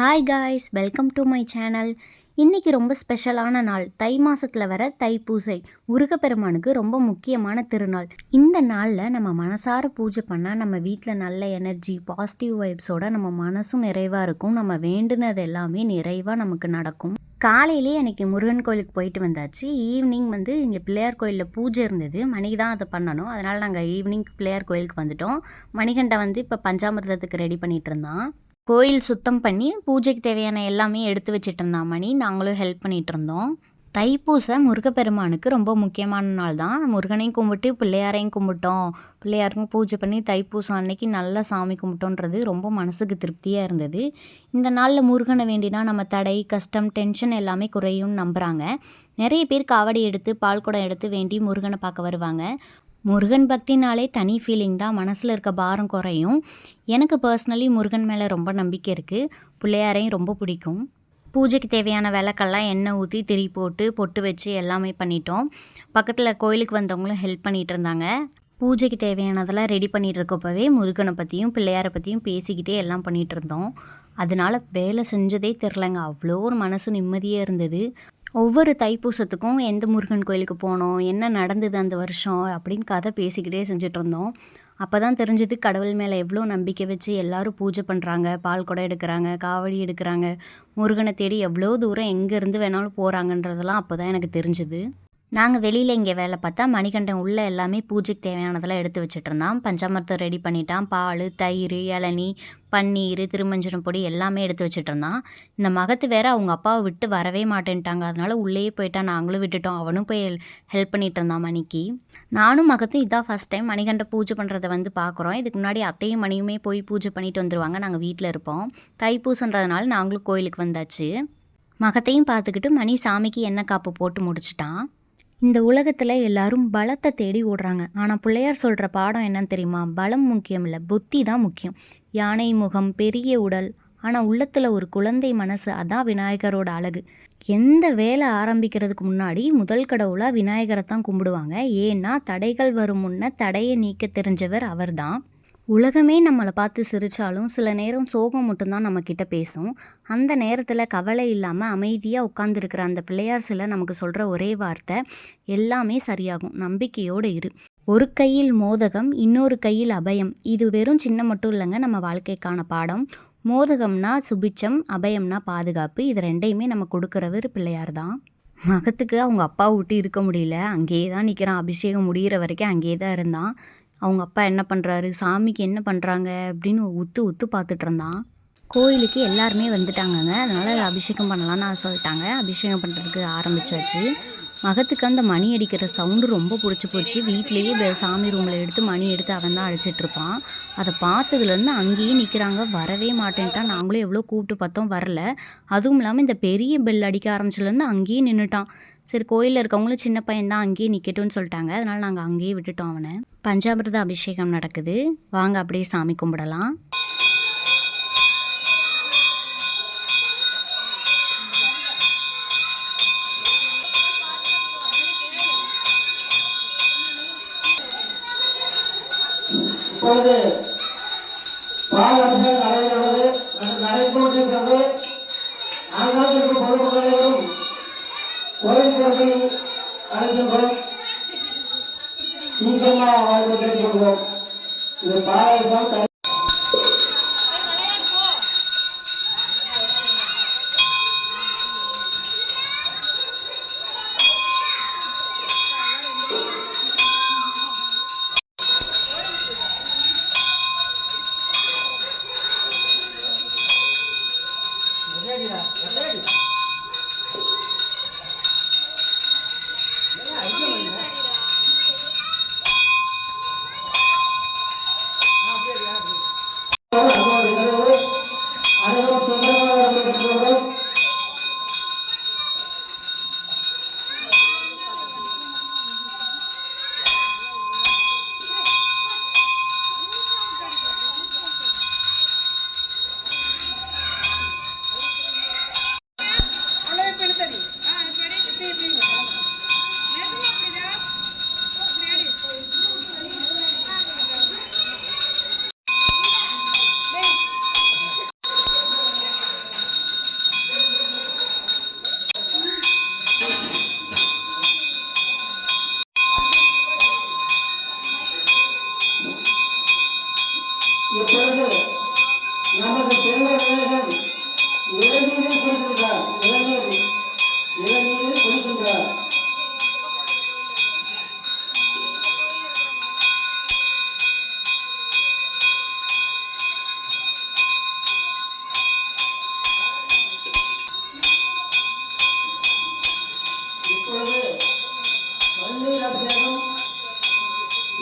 Hi guys, welcome to my channel. இன்றைக்கி ரொம்ப ஸ்பெஷலான நாள். தை மாதத்தில் வர தைப்பூசை முருகப்பெருமானுக்கு ரொம்ப முக்கியமான திருநாள். இந்த நாளில் நம்ம மனசார பூஜை பண்ணால் நம்ம வீட்டில் நல்ல எனர்ஜி, பாசிட்டிவ் வைப்ஸோட நம்ம மனசும் நிறைவாக இருக்கும். நம்ம வேண்டுனது எல்லாமே நிறைவாக நமக்கு நடக்கும். காலையிலே எனக்கு முருகன் கோயிலுக்கு போயிட்டு வந்தாச்சு. ஈவினிங் இங்கே பிள்ளையார் கோயிலில் பூஜை இருந்தது. மணிக்கு தான் அதை பண்ணணும். அதனால் நாங்கள் ஈவினிங் பிள்ளையார் கோயிலுக்கு வந்துட்டோம். மணிகண்டை இப்போ பஞ்சாமிர்தத்துக்கு ரெடி பண்ணிகிட்டு இருந்தான். கோயில் சுத்தம் பண்ணி பூஜைக்கு தேவையான எல்லாமே எடுத்து வச்சுட்டு இருந்தான் மணி. நாங்களும் ஹெல்ப் பண்ணிகிட்டு இருந்தோம். தைப்பூசை முருகப்பெருமானுக்கு ரொம்ப முக்கியமான நாள் தான். முருகனையும் கும்பிட்டு பிள்ளையாரையும் கும்பிட்டோம். பிள்ளையாருக்கும் பூஜை பண்ணி தைப்பூசம் அன்னைக்கு நல்லா சாமி கும்பிட்டோன்றது ரொம்ப மனசுக்கு திருப்தியாக இருந்தது. இந்த நாளில் முருகனை வேண்டினா நம்ம தடை, கஷ்டம், டென்ஷன் எல்லாமே குறையும்னு நம்புகிறாங்க. நிறைய பேர் காவடி எடுத்து பால் குடம் எடுத்து வேண்டி முருகனை பார்க்க வருவாங்க. முருகன் பக்தினாலே தனி ஃபீலிங் தான். மனசில் இருக்க பாரம் குறையும். எனக்கு பர்சனலி முருகன் மேலே ரொம்ப நம்பிக்கை இருக்குது. பிள்ளையாரையும் ரொம்ப பிடிக்கும். பூஜைக்கு தேவையான விளக்கெல்லாம் எண்ணெய் ஊற்றி திரி போட்டு பொட்டு வச்சு எல்லாமே பண்ணிட்டோம். பக்கத்தில் கோயிலுக்கு வந்தவங்களும் ஹெல்ப் பண்ணிகிட்டு இருந்தாங்க. பூஜைக்கு தேவையானதெல்லாம் ரெடி பண்ணிகிட்டு இருக்கப்பவே முருகனை பற்றியும் பிள்ளையாரை பற்றியும் பேசிக்கிட்டே எல்லாம் பண்ணிகிட்டு இருந்தோம். அதனால் வேலை செஞ்சதே தெரிலங்க. அவ்வளோ ஒரு மனசு நிம்மதியாக இருந்தது. ஒவ்வொரு தைப்பூசத்துக்கும் எந்த முருகன் கோயிலுக்கு போனோம், என்ன நடந்தது அந்த வருஷம் அப்படின்னு கதை பேசிக்கிட்டே செஞ்சிட்ருந்தோம். அப்போ தான் தெரிஞ்சது கடவுள் மேலே எவ்வளோ நம்பிக்கை வச்சு எல்லோரும் பூஜை பண்ணுறாங்க, பால் குடம் எடுக்கிறாங்க, காவடி எடுக்கிறாங்க, முருகனை தேடி எவ்வளோ தூரம் எங்கேருந்து வேணாலும் போகிறாங்கன்றதெல்லாம் அப்போ தான் எனக்கு தெரிஞ்சுது. நாங்கள் வெளியில் இங்கே வேலை பார்த்தா மணிகண்டன் உள்ளே எல்லாமே பூஜைக்கு தேவையானதெல்லாம் எடுத்து வச்சுட்ருந்தான். பஞ்சாமிர்தம் ரெடி பண்ணிட்டான். பால், தயிர், இளநீ, பன்னீர், திருமஞ்சனம் பொடி எல்லாமே எடுத்து வச்சுட்ருந்தான். இந்த மகத்து வேறு அவங்க அப்பாவை விட்டு வரவே மாட்டேன்ட்டாங்க. அதனால் உள்ளேயே போயிட்டான். நாங்களும் விட்டுட்டோம். அவனும் போய் ஹெல்ப் பண்ணிகிட்டு இருந்தான் மணிக்கு. நானும் மகத்தும் இதான் ஃபஸ்ட் டைம் மணிகண்டை பூஜை பண்ணுறதை பார்க்குறோம். இதுக்கு முன்னாடி அத்தையும் மணியுமே போய் பூஜை பண்ணிட்டு வந்துடுவாங்க. நாங்கள் வீட்டில் இருப்போம். தைப்பூசன்றதுனால நாங்களும் கோயிலுக்கு வந்தாச்சு. மகத்தையும் பார்த்துக்கிட்டு மணி சாமிக்கு எண்ணெய் காப்பு போட்டு முடிச்சிட்டான். இந்த உலகத்தில் எல்லாரும் பலத்தை தேடி ஓடுறாங்க. ஆனால் பிள்ளையார் சொல்கிற பாடம் என்னன்னு தெரியுமா? பலம் முக்கியம் இல்லை, புத்தி தான் முக்கியம். யானை முகம், பெரிய உடல், ஆனால் உள்ளத்தில் ஒரு குழந்தை மனசு, அதான் விநாயகரோட அழகு. எந்த வேலை ஆரம்பிக்கிறதுக்கு முன்னாடி முதல் கடவுளாக விநாயகரை தான் கும்பிடுவாங்க. ஏன்னா தடைகள் வரும் முன்ன தடையை நீக்க தெரிஞ்சவர் அவர் தான். உலகமே நம்மளை பார்த்து சிரித்தாலும் சில நேரம் சோகம் மட்டும்தான் நம்மக்கிட்ட பேசும். அந்த நேரத்தில் கவலை இல்லாமல் அமைதியாக உட்காந்துருக்கிற அந்த பிள்ளையார் சிலை நமக்கு சொல்கிற ஒரே வார்த்தை, எல்லாமே சரியாகும், நம்பிக்கையோடு இரு. ஒரு கையில் மோதகம், இன்னொரு கையில் அபயம். இது வெறும் சின்ன மட்டும் இல்லைங்க, நம்ம வாழ்க்கைக்கான பாடம். மோதகம்னா சுபிச்சம், அபயம்னா பாதுகாப்பு. இது ரெண்டையுமே நம்ம கொடுக்குறவர் பிள்ளையார் தான். மகத்துக்கு அவங்க அப்பாவை விட்டு இருக்க முடியல. அங்கேயே தான் நிற்கிறான். அபிஷேகம் முடிகிற வரைக்கும் அங்கேயே தான் இருந்தான். அவங்க அப்பா என்ன பண்ணுறாரு, சாமிக்கு என்ன பண்ணுறாங்க அப்படின்னு உத்து உத்து பார்த்துட்டு இருந்தான். கோயிலுக்கு எல்லாருமே வந்துட்டாங்கங்க. அதனால் அபிஷேகம் பண்ணலான்னு சொல்லிட்டாங்க. அபிஷேகம் பண்ணுறதுக்கு ஆரம்பித்தாச்சு. மகத்துக்கு அந்த மணி அடிக்கிற சவுண்டு ரொம்ப பிடிச்சி போச்சு. வீட்லேயே சாமி ரூமில் எடுத்து மணி எடுத்து அவன் தான் அடிச்சிட்ருப்பான். அதை பார்த்ததுலேருந்து அங்கேயே நிற்கிறாங்க. வரவே மாட்டேன்ட்டான். நாங்களும் எவ்வளோ கூப்பிட்டு பார்த்தோம், வரல. அதுவும் இல்லாமல் இந்த பெரிய பெல் அடிக்க ஆரம்பிச்சதுலேருந்து அங்கேயே நின்றுட்டான். சரி, கோயிலில் இருக்கவங்களும் சின்ன பையன் தான் அங்கேயே நிற்கட்டும்னு சொல்லிட்டாங்க. அதனால் நாங்கள் அங்கேயே விட்டுட்டோம் அவனை. பஞ்சாமிர்த அபிஷேகம் நடக்குது. வாங்க அப்படியே சாமி கும்பிடலாம்.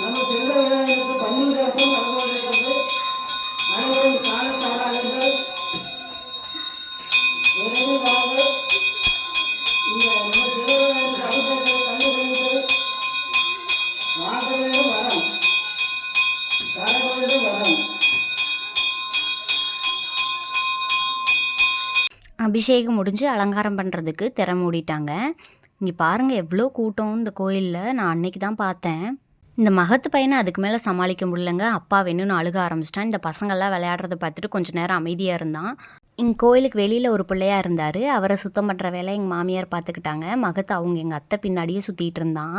நம்ம செல்வ விநாயகருக்கு பன்னீர் சிறப்பும் நடந்து கொண்டிருக்கிறது. அனைவரும் காண தவறாதீர்கள். விரைவில் வாங்க. இந்த நம்ம செல்வ விநாயகருக்கு அபிஷேகத்தை கண்டுபிடித்து வாங்க வேண்டும் வரம் தர வேண்டும் வரம். அபிஷேகம் முடிஞ்சு அலங்காரம் பண்ணுறதுக்கு திரை மூடிட்டாங்க. இங்கே பாருங்கள் எவ்வளோ கூட்டம் இந்த கோயிலில். நான் அன்னைக்கு தான் பார்த்தேன். இந்த மகத்து பையனை அதுக்கு மேலே சமாளிக்க முடியலங்க. அப்பா வேணும்னு அழுக ஆரம்பிச்சிட்டான். இந்த பசங்கள்லாம் விளையாடுறத பார்த்துட்டு கொஞ்சம் நேரம் அமைதியாக இருந்தான். எங்கள் கோயிலுக்கு வெளியில் ஒரு பிள்ளையாக இருந்தார். அவரை சுத்தம் பண்ணுற வேலை எங்கள் மாமியார் பார்த்துக்கிட்டாங்க. மகத்து அவங்க எங்கள் அத்தை பின்னாடியே சுற்றிட்டு இருந்தான்.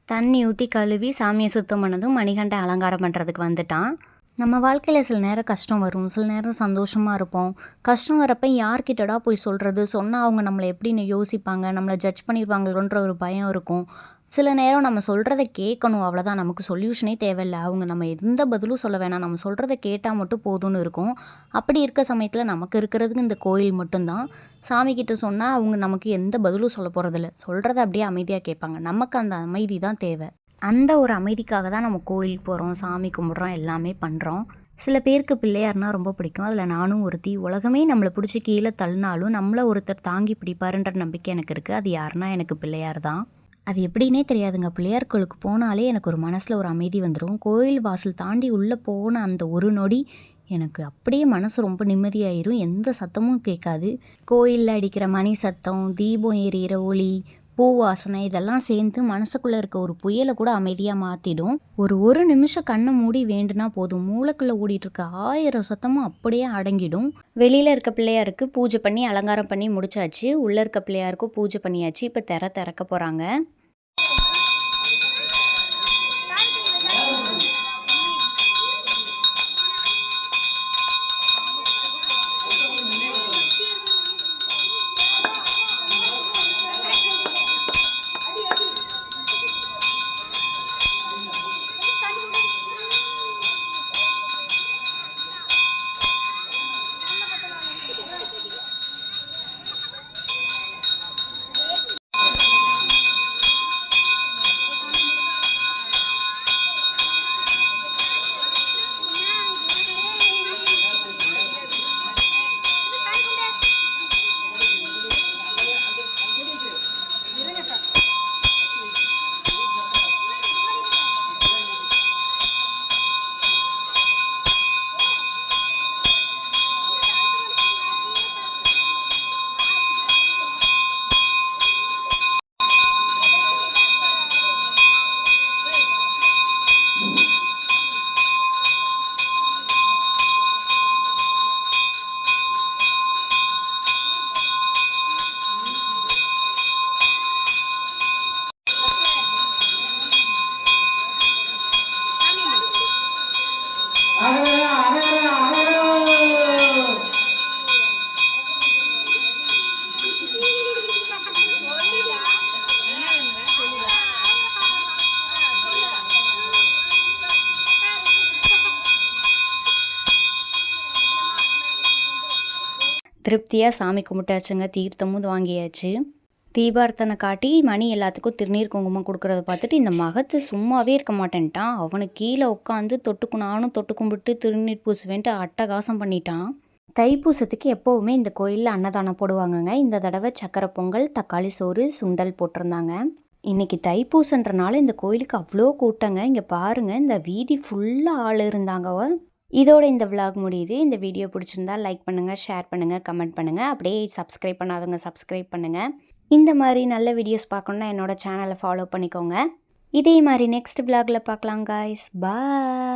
தண்ணி ஊற்றி கழுவி சாமியை சுத்தம் பண்ணதும் மணிகண்டை அலங்காரம் பண்ணுறதுக்கு வந்துட்டான். நம்ம வாழ்க்கையில் சில நேரம் கஷ்டம் வரும், சில நேரம் சந்தோஷமாக இருப்போம். கஷ்டம் வரப்போ யார்கிட்டடா போய் சொல்கிறது, சொன்னால் அவங்க நம்மளை எப்படின்னு யோசிப்பாங்க, நம்மளை ஜட்ஜ் பண்ணிடுவாங்களோன்ற ஒரு பயம் இருக்கும். சில நேரம் நம்ம சொல்கிறத கேட்கணும், அவ்வளோதான். நமக்கு சொல்யூஷனே தேவையில்லை. அவங்க நம்ம எந்த பதிலும் சொல்ல வேணாம், நம்ம சொல்கிறத கேட்டால் மட்டும் போதும்னு இருக்கும். அப்படி இருக்க சமயத்தில் நமக்கு இருக்கிறதுக்கு இந்த கோயில் மட்டும்தான். சாமிக்கிட்ட சொன்னால் அவங்க நமக்கு எந்த பதிலும் சொல்ல போகிறதில்ல. சொல்கிறத அப்படியே அமைதியாக கேட்பாங்க. நமக்கு அந்த அமைதி தான் தேவை. அந்த ஒரு அமைதிக்காக தான் நம்ம கோயிலுக்கு போகிறோம், சாமி கும்பிட்றோம், எல்லாமே பண்ணுறோம். சில பேருக்கு பிள்ளையார்னா ரொம்ப பிடிக்கும். அதில் நானும் ஒருத்தி. உலகமே நம்மளை பிடிச்சி கீழே தள்ளினாலும் நம்மளை ஒருத்தர் தாங்கி பிடிப்பாருன்ற நம்பிக்கை எனக்கு இருக்குது. அது யாருன்னா எனக்கு பிள்ளையார் தான். அது எப்படின்னே தெரியாதுங்க. பிள்ளையார் கோயிலுக்கு போனாலே எனக்கு ஒரு மனசில் ஒரு அமைதி வந்துடும். கோயில் வாசல் தாண்டி உள்ளே போன அந்த ஒரு நொடி எனக்கு அப்படியே மனசு ரொம்ப நிம்மதியாயிரும். எந்த சத்தமும் கேட்காது. கோயிலில் அடிக்கிற மணி சத்தம், தீபம் எரியிற ஒளி, பூ வாசனை இதெல்லாம் சேர்ந்து மனசுக்குள்ளே இருக்க ஒரு புயலை கூட அமைதியாக மாற்றிடும். ஒரு நிமிஷம் கண்ணை மூடி வேண்டுனா போதும், மூளைக்குள்ளே ஓடிட்டு இருக்க 1000 சத்தமும் அப்படியே அடங்கிடும். வெளியில் இருக்க பிள்ளையாருக்கு பூஜை பண்ணி அலங்காரம் பண்ணி முடிச்சாச்சு. உள்ளே இருக்க பிள்ளையாருக்கும் பூஜை பண்ணியாச்சு. இப்போ திறக்க போகிறாங்க. திருப்தியாக சாமி கும்பிட்டாச்சுங்க. தீர்த்தமும் வாங்கியாச்சு. தீபார்த்தனை காட்டி மணி எல்லாத்துக்கும் திருநீர் குங்குமம் கொடுக்குறத பார்த்துட்டு இந்த மகத்து சும்மாவே இருக்க மாட்டேன்ட்டான். அவனுக்கு கீழே உட்காந்து நானும் தொட்டு கும்பிட்டு திருநீர் பூசுவேன்ட்டு அட்டகாசம் பண்ணிட்டான். தைப்பூசத்துக்கு எப்போவுமே இந்த கோயிலில் அன்னதானம் போடுவாங்கங்க. இந்த தடவை சக்கரை பொங்கல், தக்காளி சோறு, சுண்டல் போட்டிருந்தாங்க. இன்றைக்கி தைப்பூசன்றனால இந்த கோயிலுக்கு அவ்வளோ கூட்டங்க. இங்கே பாருங்கள், இந்த வீதி ஃபுல்லாக ஆள் இருந்தாங்க. இதோட இந்த விலாக் முடியுது. இந்த வீடியோ பிடிச்சிருந்தா லைக் பண்ணுங்கள், ஷேர் பண்ணுங்கள், கமெண்ட் பண்ணுங்கள். அப்படியே சப்ஸ்கிரைப் பண்ணாதவங்க சப்ஸ்கிரைப் பண்ணுங்கள். இந்த மாதிரி நல்ல வீடியோஸ் பார்க்கணுன்னா என்னோடய சேனலை ஃபாலோ பண்ணிக்கோங்க. இதே மாதிரி நெக்ஸ்ட் விலாகில் பார்க்கலாம் காய்ஸ். பாய்.